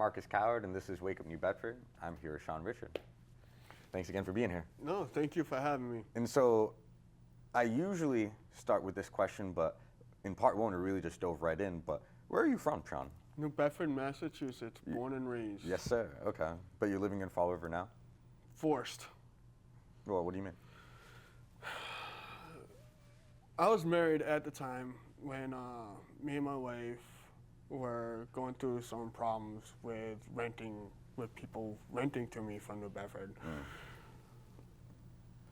Marcus Coward, and this is Wake Up New Bedford. I'm here with SeanRichard. Thanks again for being here. No, thank you for having me. And so, I usually start with this question, but in part one, we really just dove right in. But where are you from, Sean? New Bedford, Massachusetts, born and raised. Yes, sir. Okay. But you're living in Fall River now? Forced. Well, what do you mean? I was married at the time when me and my wife were going through some problems with people renting to me from New Bedford.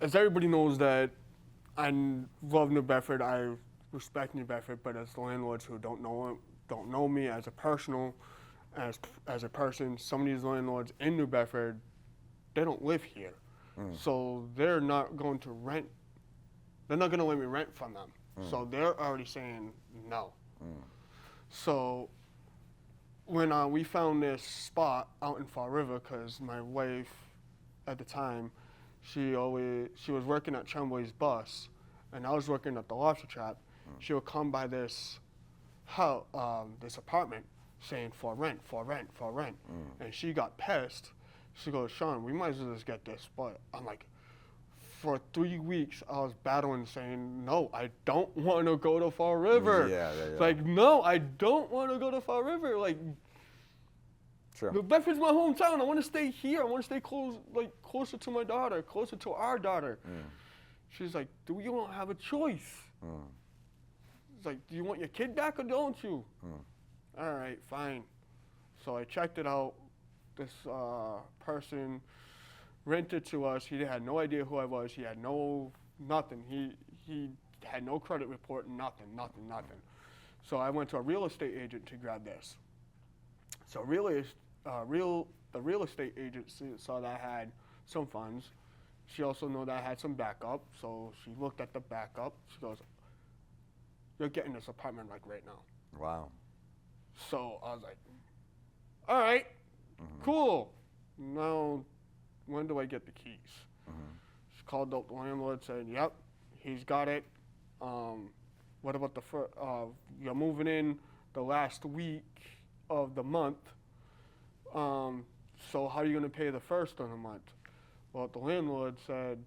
As everybody knows that I love New Bedford, I respect New Bedford, but as landlords who don't know me as a person, some of these landlords in New Bedford, they don't live here. So they're not going to rent, they're not going to let me rent from them. So they're already saying no. So when we found this spot out in Fall River, because my wife at the time, she was working at Tremblay's bus, and I was working at the lobster trap. She would come by this apartment saying for rent. And she got pissed. She goes, Sean, we might as well just get this spot. I'm like, for 3 weeks, I was battling saying, no, I don't want to go to Fall River. Yeah. Like, no, I don't want to go to Fall River. Like, Sure. New Bedford's my hometown. I want to stay here. I want to stay closer to my daughter, closer to our daughter. She's like, you don't have a choice. It's like, do you want your kid back or don't you? All right, fine. So I checked it out. This person rented to us. He had no idea who I was. He had nothing. He had no credit report, nothing. So I went to a real estate agent to grab this. So the real estate agent saw that I had some funds. She also knew that I had some backup. So she looked at the backup. She goes, you're getting this apartment like right now. Wow. So I was like, all right, cool. Now, when do I get the keys? She called up the landlord, said, yep, he's got it. What about you're moving in the last week of the month. So how are you going to pay the first of the month? Well, the landlord said,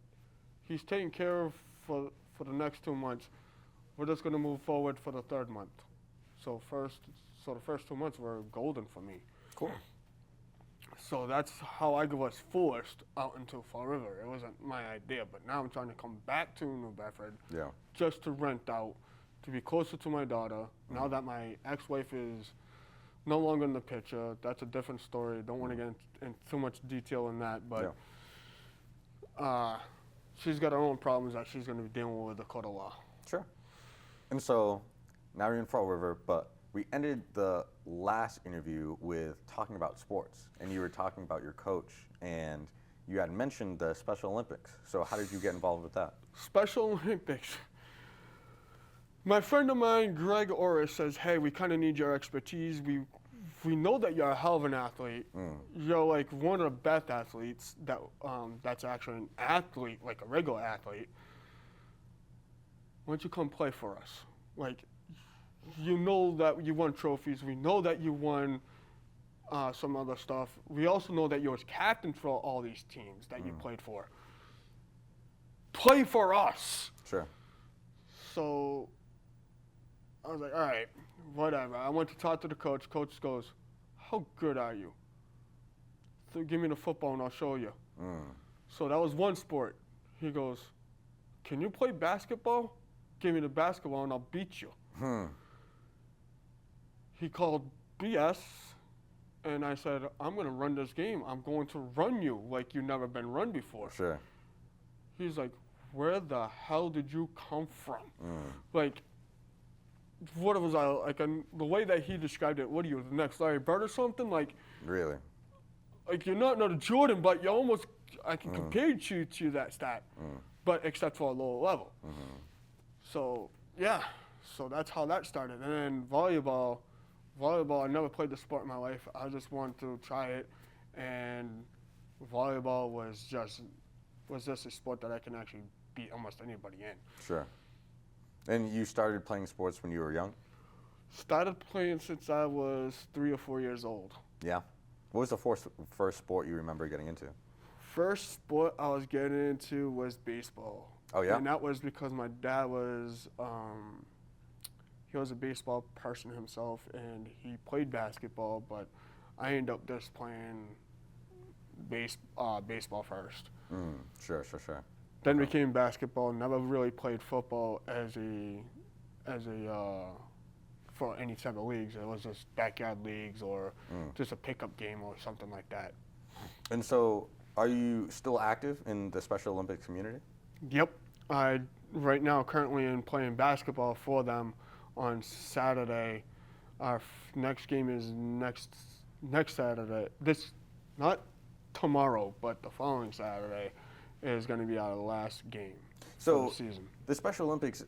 he's taking care of for the next 2 months. We're just going to move forward for the third month. So the first 2 months were golden for me. Cool. So that's how I was forced out into Fall River. It wasn't my idea, but now I'm trying to come back to New Bedford just to rent out, to be closer to my daughter. Now that my ex-wife is no longer in the picture, that's a different story. Don't want to get in too much detail in that, but she's got her own problems that she's going to be dealing with the court of law. Sure. And so now you're in Fall River, but we ended the last interview with talking about sports, and you were talking about your coach, and you had mentioned the Special Olympics. So how did you get involved with that? Special Olympics. My friend of mine, Greg Orris, says, hey, we kind of need your expertise. We know that you're a hell of an athlete. You're like one of the best athletes that's actually an athlete, like a regular athlete. Why don't you come play for us? Like, you know that you won trophies. We know that you won some other stuff. We also know that you was captain for all these teams that you played for. Play for us. Sure. So I was like, all right, whatever. I went to talk to the coach. Coach goes, how good are you? So give me the football and I'll show you. So that was one sport. He goes, can you play basketball? Give me the basketball and I'll beat you. He called BS, and I said, I'm going to run this game. I'm going to run you like you've never been run before. Sure. He's like, where the hell did you come from? Like, what was I, like, the way that he described it, what are you, the next Larry Bird or something? Like, really? Like, you're not a Jordan, but you almost, I can compare you to that stat, but except for a lower level. So, yeah, so that's how that started. And then volleyball, I never played the sport in my life. I just wanted to try it, and volleyball was just a sport that I can actually beat almost anybody in. Sure. And you started playing sports when you were young? Started playing since I was 3 or 4 years old. Yeah. What was the first sport you remember getting into? First sport I was getting into was baseball. Oh, yeah? And that was because my dad was, he was a baseball person himself, and he played basketball, but I ended up just playing baseball first. Sure. Then became basketball. Never really played football for any type of leagues. It was just backyard leagues or just a pickup game or something like that. And so, are you still active in the Special Olympics community? Yep. I right now currently am playing basketball for them on Saturday. Our next game is next Saturday. Not tomorrow, but the following Saturday is going to be our last game for the season. The Special Olympics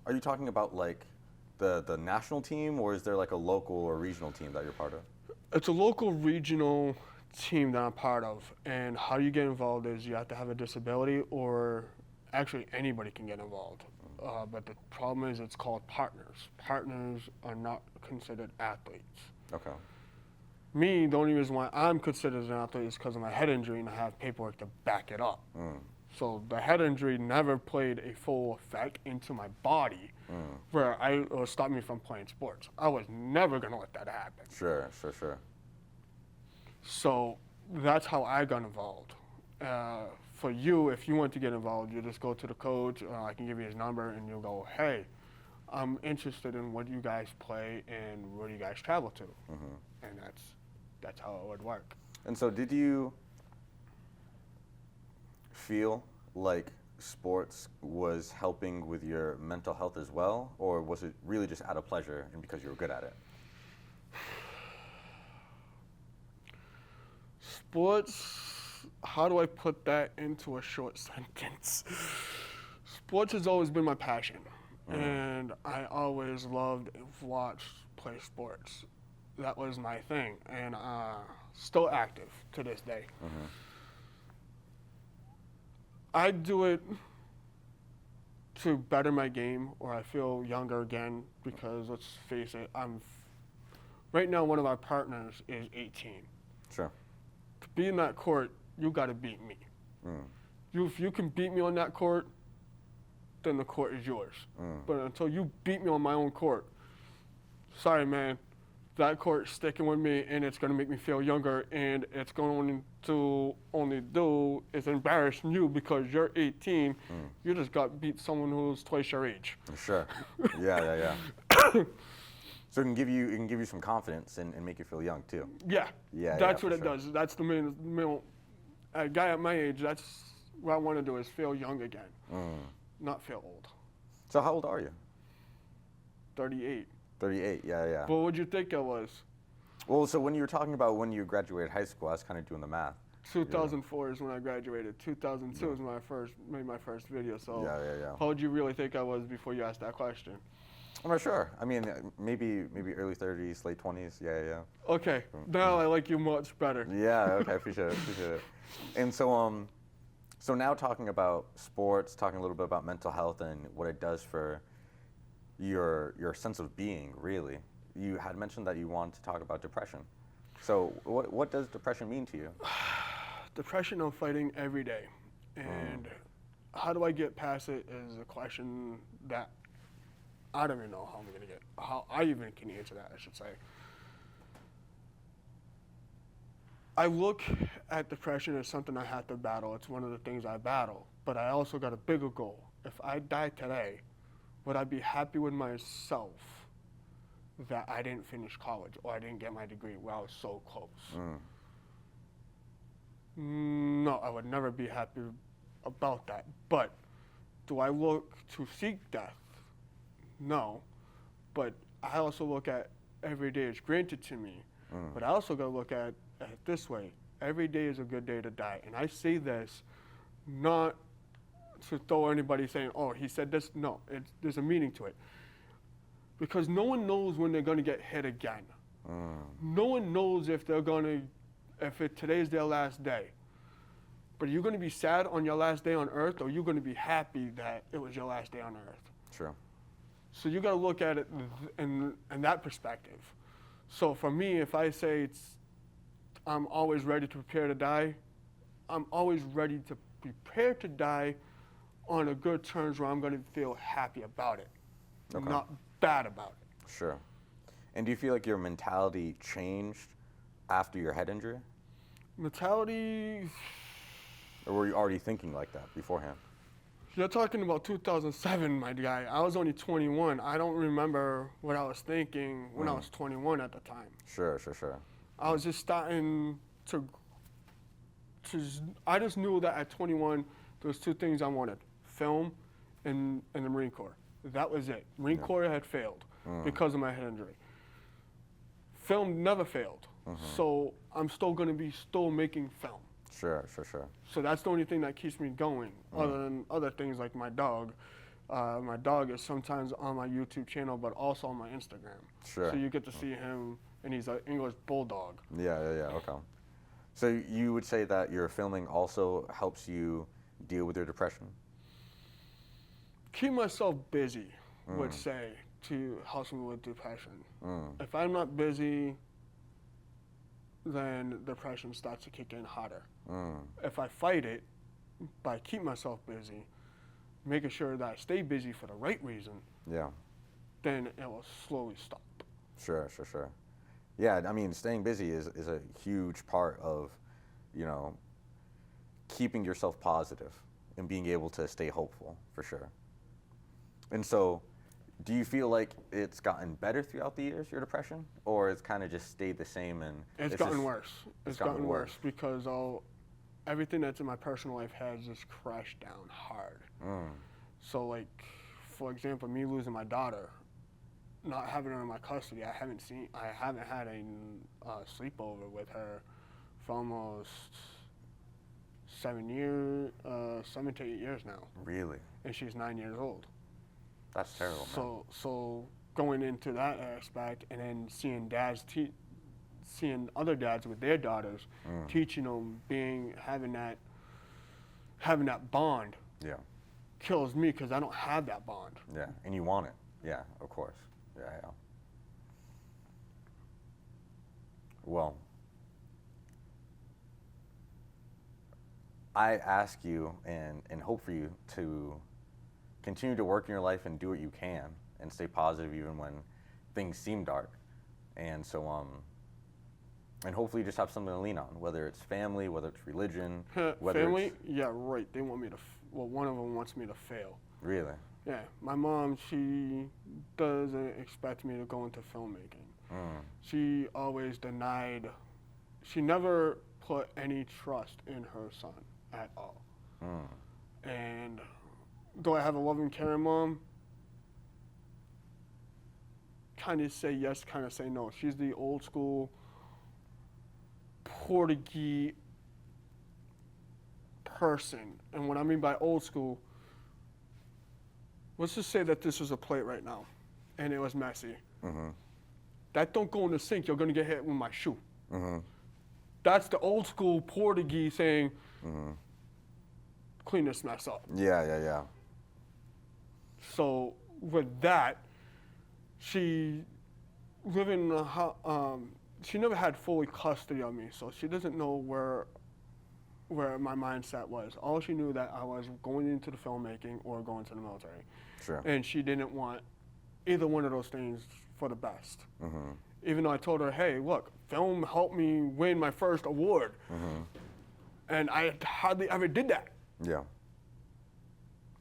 are you talking about like the national team, or is there like a local or regional team that you're part of? It's a local regional team that I'm part of, and how you get involved is you have to have a disability, or actually anybody can get involved. But the problem is it's called partners. Partners are not considered athletes. Okay. Me, the only reason why I'm considered an athlete is because of my head injury, and I have paperwork to back it up. So the head injury never played a full effect into my body where it would stop me from playing sports. I was never going to let that happen. Sure. So that's how I got involved. For you, if you want to get involved, you just go to the coach. I can give you his number, and you'll go, hey, I'm interested in what you guys play and where you guys travel to. And that's how it would work. And so, did you feel like sports was helping with your mental health as well, or was it really just out of pleasure and because you were good at it? Sports, how do I put that into a short sentence? Sports has always been my passion, and I always loved and watched play sports. That was my thing, and still active to this day. I do it to better my game, or I feel younger again, because let's face it, right now one of our partners is 18. Sure. To be in that court, you got to beat me. If you can beat me on that court, then the court is yours. But until you beat me on my own court, sorry, man, that court's sticking with me, and it's going to make me feel younger, and it's going to only do is embarrass you because you're 18. You just got beat someone who's twice your age. Sure. Yeah. So it can give you some confidence and make you feel young too. Yeah. Yeah. That's what it does. That's the main. A guy at my age, that's what I want to do, is feel young again, not feel old. So how old are you? 38. 38. Yeah. But what'd you think I was? Well, so when you were talking about when you graduated high school, I was kind of doing the math. 2004 is when I graduated. 2002 is when I made my first video. So Yeah. how would you really think I was before you asked that question? I'm not sure. I mean, maybe early 30s, late 20s. Yeah. Okay, now I like you much better. Yeah. Okay. Appreciate it. And so so now talking about sports, talking a little bit about mental health and what it does for your sense of being, really. You had mentioned that you wanted to talk about depression. So what does depression mean to you? Depression I'm fighting every day. And how do I get past it is a question that I don't even know how I even can answer that, I should say. I look at depression as something I have to battle. It's one of the things I battle. But I also got a bigger goal. If I die today, would I be happy with myself that I didn't finish college or I didn't get my degree where I was so close? No, I would never be happy about that. But do I look to seek death? No. But I also look at every day is granted to me. But I also got to look at it this way. Every day is a good day to die. And I say this not to throw anybody saying, oh, he said this. No, there's a meaning to it. Because no one knows when they're going to get hit again. No one knows if today's their last day. But are you going to be sad on your last day on earth, or are you going to be happy that it was your last day on earth? True. So you got to look at it in that perspective. So for me, if I say it's I'm always ready to prepare to die. I'm always ready to prepare to die on a good terms where I'm going to feel happy about it, Okay. not bad about it. Sure. And do you feel like your mentality changed after your head injury? Mentality, Or were you already thinking like that beforehand? you're talking about 2007, my guy. I was only 21. I don't remember what I was thinking when I was 21 at the time. Sure. I was just starting to I just knew that at 21, there was two things I wanted, film and the Marine Corps. That was it. Marine Corps had failed because of my head injury. Film never failed. So I'm still going to be making film. Sure. So that's the only thing that keeps me going, other than other things like my dog. My dog is sometimes on my YouTube channel, but also on my Instagram. Sure. So you get to see him, and he's an English bulldog. Yeah, okay. So you would say that your filming also helps you deal with your depression? Keep myself busy, would say, to help me with depression. If I'm not busy, then depression starts to kick in harder. If I fight it by keep myself busy, making sure that I stay busy for the right reason, Yeah. then it will slowly stop. Sure. Yeah, I mean, staying busy is a huge part of, keeping yourself positive and being able to stay hopeful, for sure. And so, do you feel like it's gotten better throughout the years, your depression? Or it's kind of just stayed the same and It's gotten worse. It's gotten worse because everything that's in my personal life has just crashed down hard. So, like, for example, me losing my daughter, not having her in my custody, I haven't had a sleepover with her for almost 7 to 8 years now. Really? And she's 9 years old. That's terrible, man. So going into that aspect, and then seeing seeing other dads with their daughters, teaching them, having that bond, Yeah. kills me because I don't have that bond. Yeah, and you want it. Yeah, of course. Yeah. Well, I ask you and hope for you to continue to work in your life and do what you can and stay positive even when things seem dark. And so, and hopefully you just have something to lean on, whether it's family, whether it's religion, whether Family? it's... Yeah, right. They want me to, one of them wants me to fail. Really? Yeah, my mom, she doesn't expect me to go into filmmaking. She always denied, she never put any trust in her son at all. And though I have a loving, caring mom, kind of say yes, kind of say no. She's the old school Portuguese person. And what I mean by old school, let's just say that this was a plate right now, and it was messy. That don't go in the sink, you're gonna get hit with my shoe. That's the old school Portuguese saying, clean this mess up. Yeah. So with that, she living in a she never had fully custody of me, so she doesn't know where my mindset was. All she knew that I was going into the filmmaking or going to the military. Sure. And she didn't want either one of those things for the best. Even though I told her, hey, look, film helped me win my first award. And I hardly ever did that. Yeah.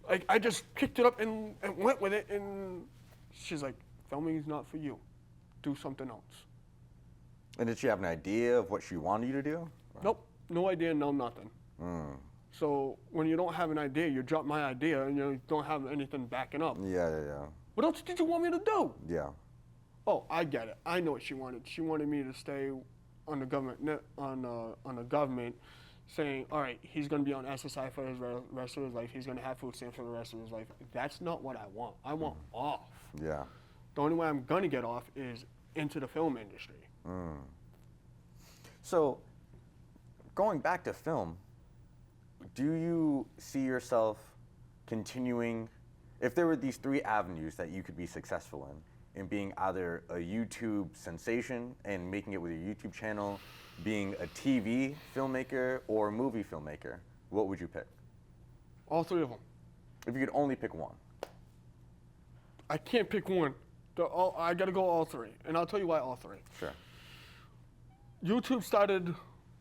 Like, I just picked it up and went with it, and she's like, filming is not for you. Do something else. And did she have an idea of what she wanted you to do? Nope, no idea, no nothing. So when you don't have an idea, you drop my idea and you don't have anything backing up. Yeah. What else did you want me to do? Yeah. Oh, I get it. I know what she wanted. She wanted me to stay on the government, on the government, saying, all right, he's going to be on SSI for his rest of his life. He's going to have food stamps for the rest of his life. That's not what I want. I want off. Yeah. The only way I'm going to get off is into the film industry. So, going back to film, do you see yourself continuing, if there were these 3 avenues that you could be successful in, in being either a YouTube sensation and making it with your YouTube channel, being a TV filmmaker, or a movie filmmaker? What would you pick? All three of them. If you could only pick one. I can't pick one. I gotta go all three, and I'll tell you why all three. Sure. YouTube started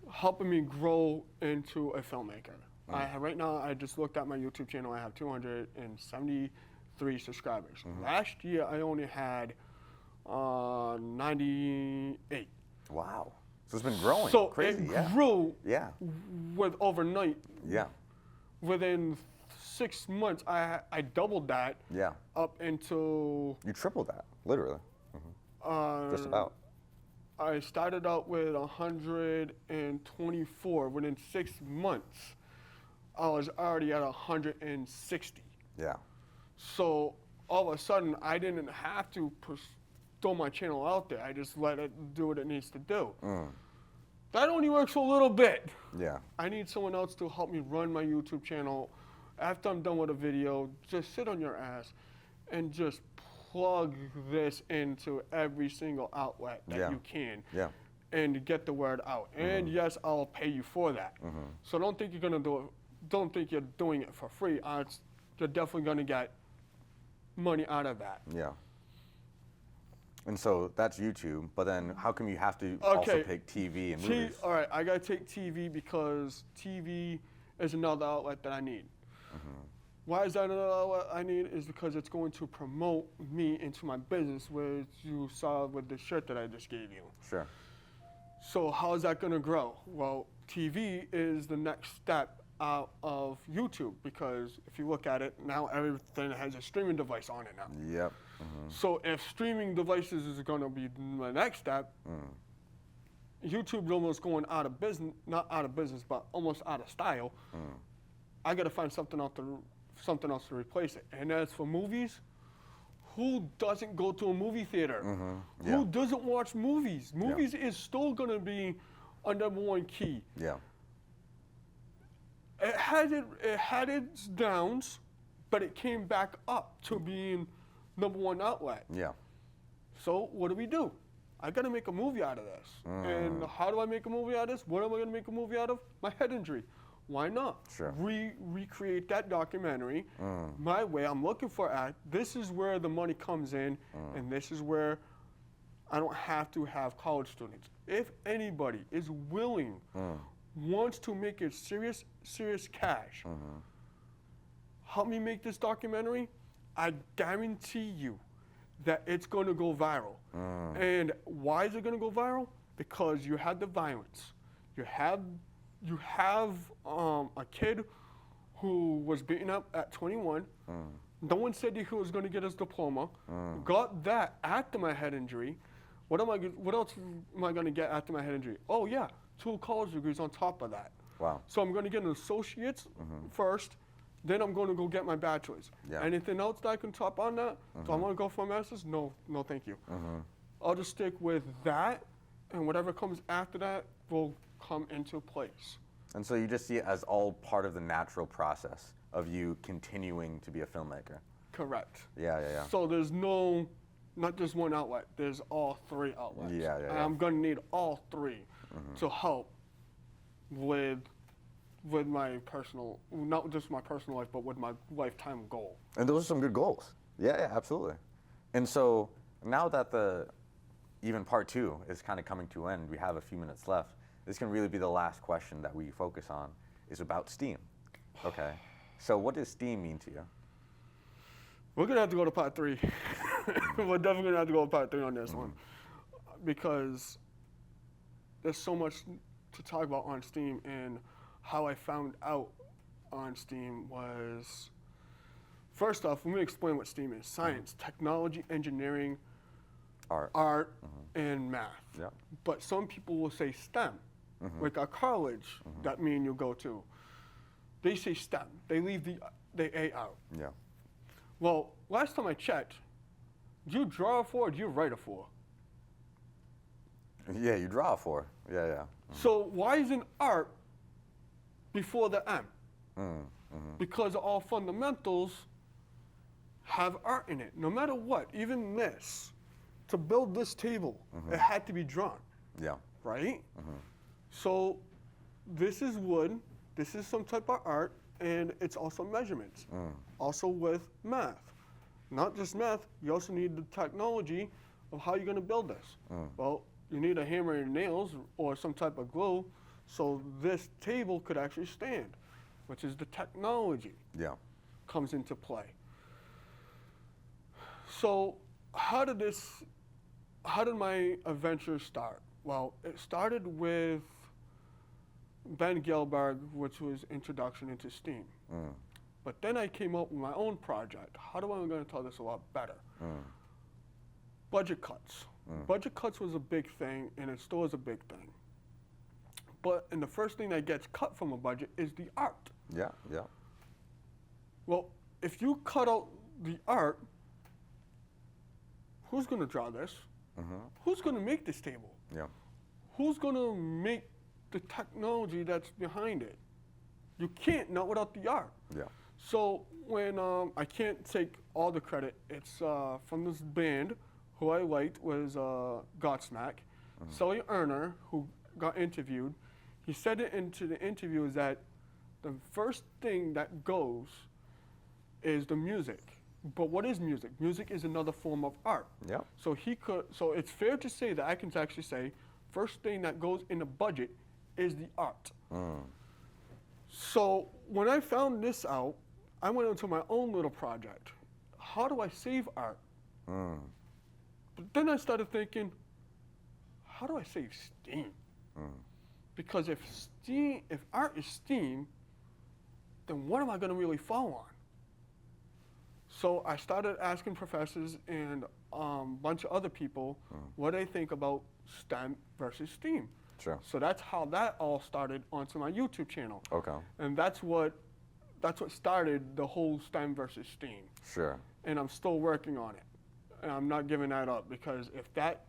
helping me grow into a filmmaker. Right now, I just looked at my YouTube channel. I have 273 subscribers. Last year, I only had 98. Wow. So it's been growing. So Crazy. it grew Yeah. with overnight. Yeah. Within 6 months, I doubled that Yeah. up into. You tripled that, literally. Just about. I started out with 124. Within 6 months, I was already at 160. Yeah. So all of a sudden, I didn't have to throw my channel out there. I just let it do what it needs to do. That only works for a little bit. Yeah. I need someone else to help me run my YouTube channel. After I'm done with a video, just sit on your ass and just plug this into every single outlet that you can. Yeah. And get the word out. And yes, I'll pay you for that. So don't think you're gonna do it. Don't think you're doing it for free. You're definitely gonna get money out of that. Yeah. And so that's YouTube, but then how come you have to also pick TV and movies? All right, I gotta take TV because TV is another outlet that I need. Why is that another outlet I need? Is because it's going to promote me into my business, which you saw with the shirt that I just gave you. Sure. So how is that gonna grow? Well, TV is the next step out of YouTube because if you look at it, now everything has a streaming device on it now. Yep. So if streaming devices is going to be the next step, YouTube's almost going out of business, not out of business, but almost out of style. I got to find something else to replace it. And as for movies, who doesn't go to a movie theater? Who doesn't watch movies? Movies is still going to be a #1 key. Yeah. It had its downs, but it came back up to being #1 outlet. Yeah. So what do? I got to make a movie out of this. And how do I make a movie out of this? What am I going to make a movie out of? My head injury. Why not? Sure. Recreate that documentary my way. I'm looking for this is where the money comes in, and this is where I don't have to have college students. If anybody is willing, wants to make it serious cash, help me make this documentary, I guarantee you that it's going to go viral. And why is it going to go viral? Because you had the violence. You have a kid who was beaten up at 21. No one said he was going to get his diploma. Got that after my head injury. What else am I going to get after my head injury? Oh yeah, 2 college degrees on top of that. Wow. So I'm going to get an associate's first, then I'm going to go get my bachelor's. Yeah. Anything else that I can top on that? Do I want to go for a master's? No, thank you. I'll just stick with that, and whatever comes after that will come into place. And so you just see it as all part of the natural process of you continuing to be a filmmaker. Correct. Yeah. So there's not just one outlet. There's all 3 outlets. Yeah. And I'm going to need all 3 to help with my personal, not just my personal life, but with my lifetime goal. And those are some good goals. Yeah, absolutely. And so now that even part 2 is kind of coming to an end, we have a few minutes left. This can really be the last question that we focus on, is about STEAM. Okay. So what does STEAM mean to you? We're going to have to go to part 3. We're definitely going to have to go to part 3 on this one. Because there's so much to talk about on STEAM, and how I found out on STEAM was, first off, let me explain what STEAM is. Science, technology, engineering, art, and math. Yeah. But some people will say STEM, like a college that me and you go to. They say STEM. They leave the A out. Yeah. Well, last time I checked, do you draw a 4 or do you write a 4? Yeah, you draw a 4. Yeah. So why isn't art before the M? Because all fundamentals have art in it. No matter what, even this, to build this table, it had to be drawn, Yeah. right? So this is wood, this is some type of art, and it's also measurements. Also with math. Not just math, you also need the technology of how you're gonna build this. Well, you need a hammer and nails or some type of glue so this table could actually stand, which is the technology Yeah. comes into play. So how did my adventure start? Well, it started with Ben Gelberg, which was Introduction into STEAM. But then I came up with my own project. How am I going to tell this a lot better? Budget cuts. Budget cuts was a big thing, and it still is a big thing. And the first thing that gets cut from a budget is the art. Yeah. Yeah. Well, if you cut out the art, who's going to draw this? Who's going to make this table? Yeah. Who's going to make the technology that's behind it? You can't, not without the art. Yeah. So when I can't take all the credit, it's from this band who I liked was Godsmack. Sully Erner, who got interviewed, he said it into the interview is that the first thing that goes is the music. But what is music? Music is another form of art. Yeah. So so it's fair to say that I can actually say, first thing that goes in the budget is the art. So when I found this out, I went into my own little project. How do I save art? But then I started thinking, how do I save steam? Because if art is steam, then what am I going to really fall on? So I started asking professors and a bunch of other people what they think about STEM versus STEAM. Sure. So that's how that all started onto my YouTube channel. Okay. And that's what started the whole STEM versus STEAM. Sure. And I'm still working on it. And I'm not giving that up because if that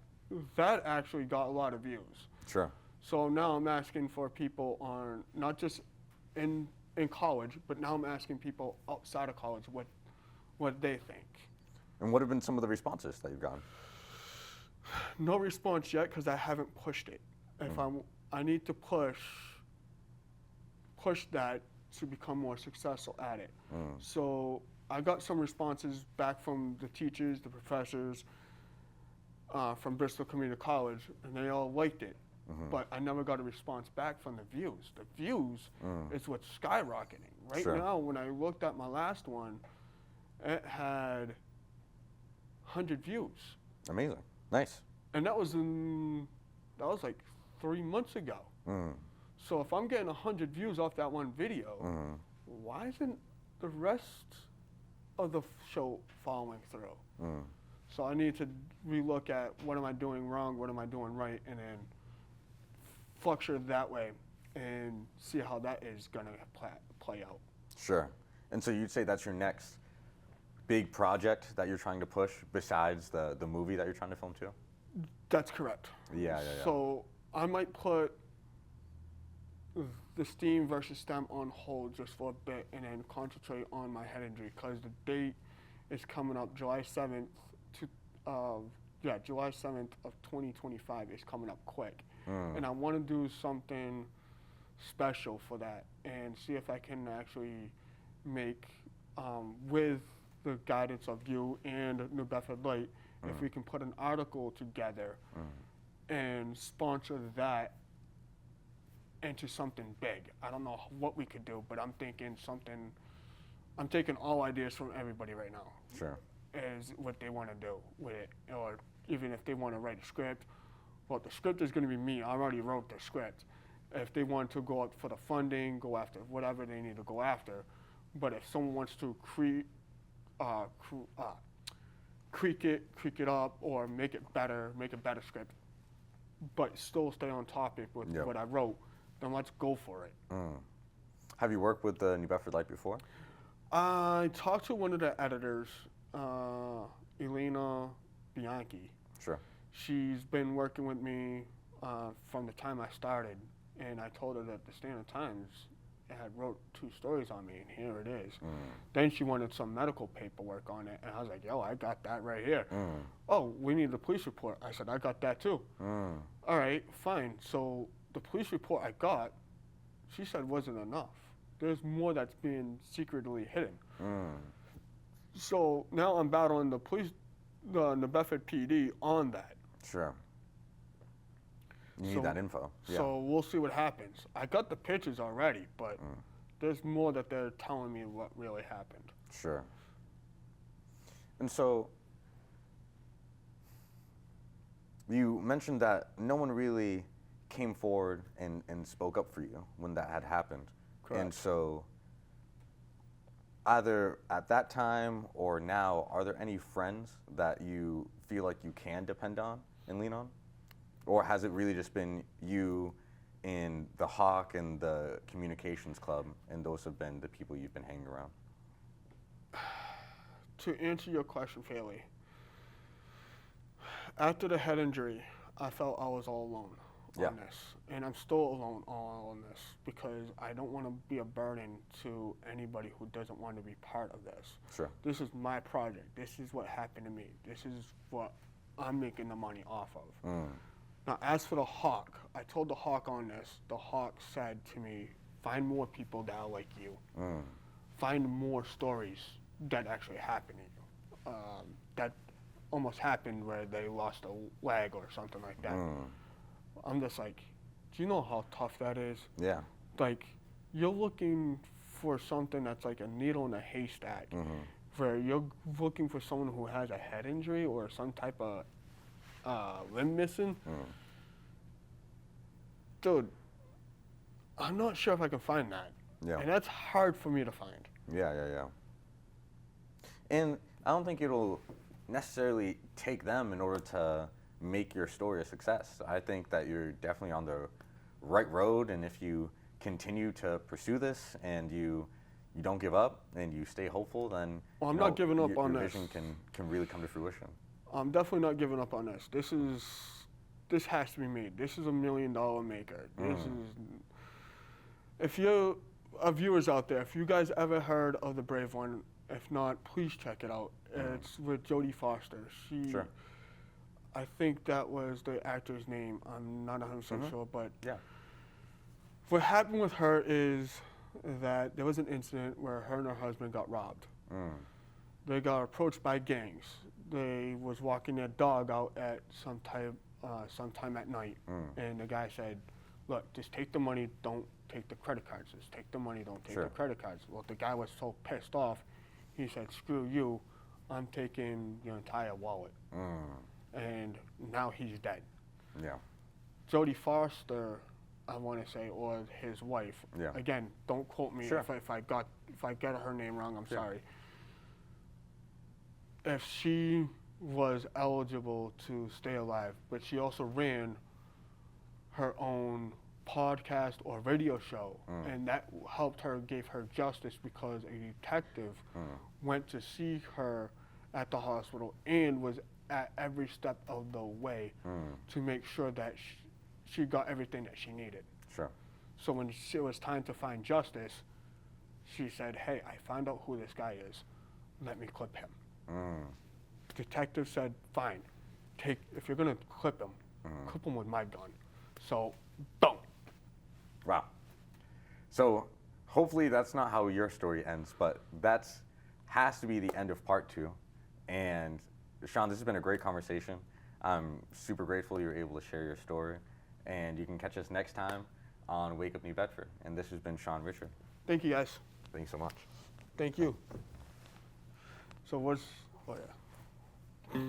actually got a lot of views. Sure. So now I'm asking for people on not just in college, but now I'm asking people outside of college what they think. And what have been some of the responses that you've gotten? No response yet because I haven't pushed it. If I need to push that to become more successful at it. So I got some responses back from the teachers, the professors from Bristol Community College, and they all liked it. But I never got a response back from the views. The views is what's skyrocketing. Right Sure. now, when I looked at my last one, it had 100 views. Amazing. Nice. And that was like 3 months ago. So if I'm getting 100 views off that one video, why isn't the rest of the show following through? So I need to relook at what am I doing wrong, what am I doing right, and then fluctuate that way and see how that is going to play out. Sure. And so you'd say that's your next big project that you're trying to push besides the movie that you're trying to film too? That's correct. Yeah. So I might put the STEAM versus STEM on hold just for a bit and then concentrate on my head injury because the date is coming up July 7th July 7th of 2025 is coming up quick. And I want to do something special for that and see if I can actually make, with the guidance of you and New Bedford Light, if we can put an article together and sponsor that into something big. I don't know what we could do, but I'm taking all ideas from everybody right now. Sure. Is what they want to do with it. Or even if they want to write a script, well, the script is going to be me. I already wrote the script. If they want to go out for the funding, go after whatever they need to go after. But if someone wants to creak it up or make a better script, but still stay on topic with what I wrote, then let's go for it. Have you worked with the New Bedford Light before? I talked to one of the editors, Elena Bianchi. Sure. She's been working with me from the time I started, and I told her that the Standard Times had wrote 2 stories on me, and here it is. Then she wanted some medical paperwork on it, and I was like, yo, I got that right here. Oh, we need the police report. I said, I got that too. All right, fine. So the police report I got, she said wasn't enough. There's more that's being secretly hidden. So now I'm battling the New Bedford PD on that. Sure. You need that info. Yeah. So we'll see what happens. I got the pictures already, but there's more that they're telling me what really happened. Sure. And so you mentioned that no one really came forward and spoke up for you when that had happened. Correct. And so either at that time or now, are there any friends that you feel like you can depend on and lean on? Or has it really just been you in the Hawk and the Communications Club, and those have been the people you've been hanging around? To answer your question fairly, after the head injury, I felt I was all alone on this. And I'm still alone on this because I don't want to be a burden to anybody who doesn't want to be part of this. Sure. This is my project. This is what happened to me. This is what I'm making the money off of. Now, as for the Hawk, I told the Hawk on this. The Hawk said to me, find more people that are like you. Find more stories that actually happened to you. That almost happened where they lost a leg or something like that. I'm just like, do you know how tough that is? Yeah. Like, you're looking for something that's like a needle in a haystack, where you're looking for someone who has a head injury or some type of limb missing. Dude, I'm not sure if I can find that. Yeah. And that's hard for me to find. Yeah. And I don't think it'll necessarily take them in order to make your story a success. I think that you're definitely on the right road, and if you continue to pursue this and you don't give up and you stay hopeful, then well, I'm not giving up on your this. vision can really come to fruition. I'm definitely not giving up on this. This has to be made. This is $1 million maker. This is. If you're viewers out there, if you guys ever heard of The Brave One, if not, please check it out. It's with Jodie Foster. Sure. I think that was the actor's name. I'm not 100% sure, but yeah. What happened with her is that there was an incident where her and her husband got robbed. They got approached by gangs. They was walking their dog out at sometime at night, and the guy said, "Look, just take the money. Don't take the credit cards. Just take the money. Don't take the credit cards." Well, the guy was so pissed off, he said, "Screw you. I'm taking your entire wallet." And now he's dead. Yeah. Jodie Foster, I want to say, or his wife. Yeah. Again, don't quote me if I get her name wrong. I'm sorry. If she was eligible to stay alive, but she also ran her own podcast or radio show, and that helped her, gave her justice because a detective went to see her at the hospital and was at every step of the way to make sure that she got everything that she needed. Sure. So when it was time to find justice, she said, "Hey, I found out who this guy is. Let me clip him." The detective said, "Fine. If you're gonna clip him with my gun." So, boom. Wow. So hopefully that's not how your story ends, but has to be the end of part 2. And Sean, this has been a great conversation. I'm super grateful you were able to share your story. And you can catch us next time on Wake Up New Bedford. And this has been SeanRichard. Thank you, guys. Thanks so much. Thank you. So oh yeah.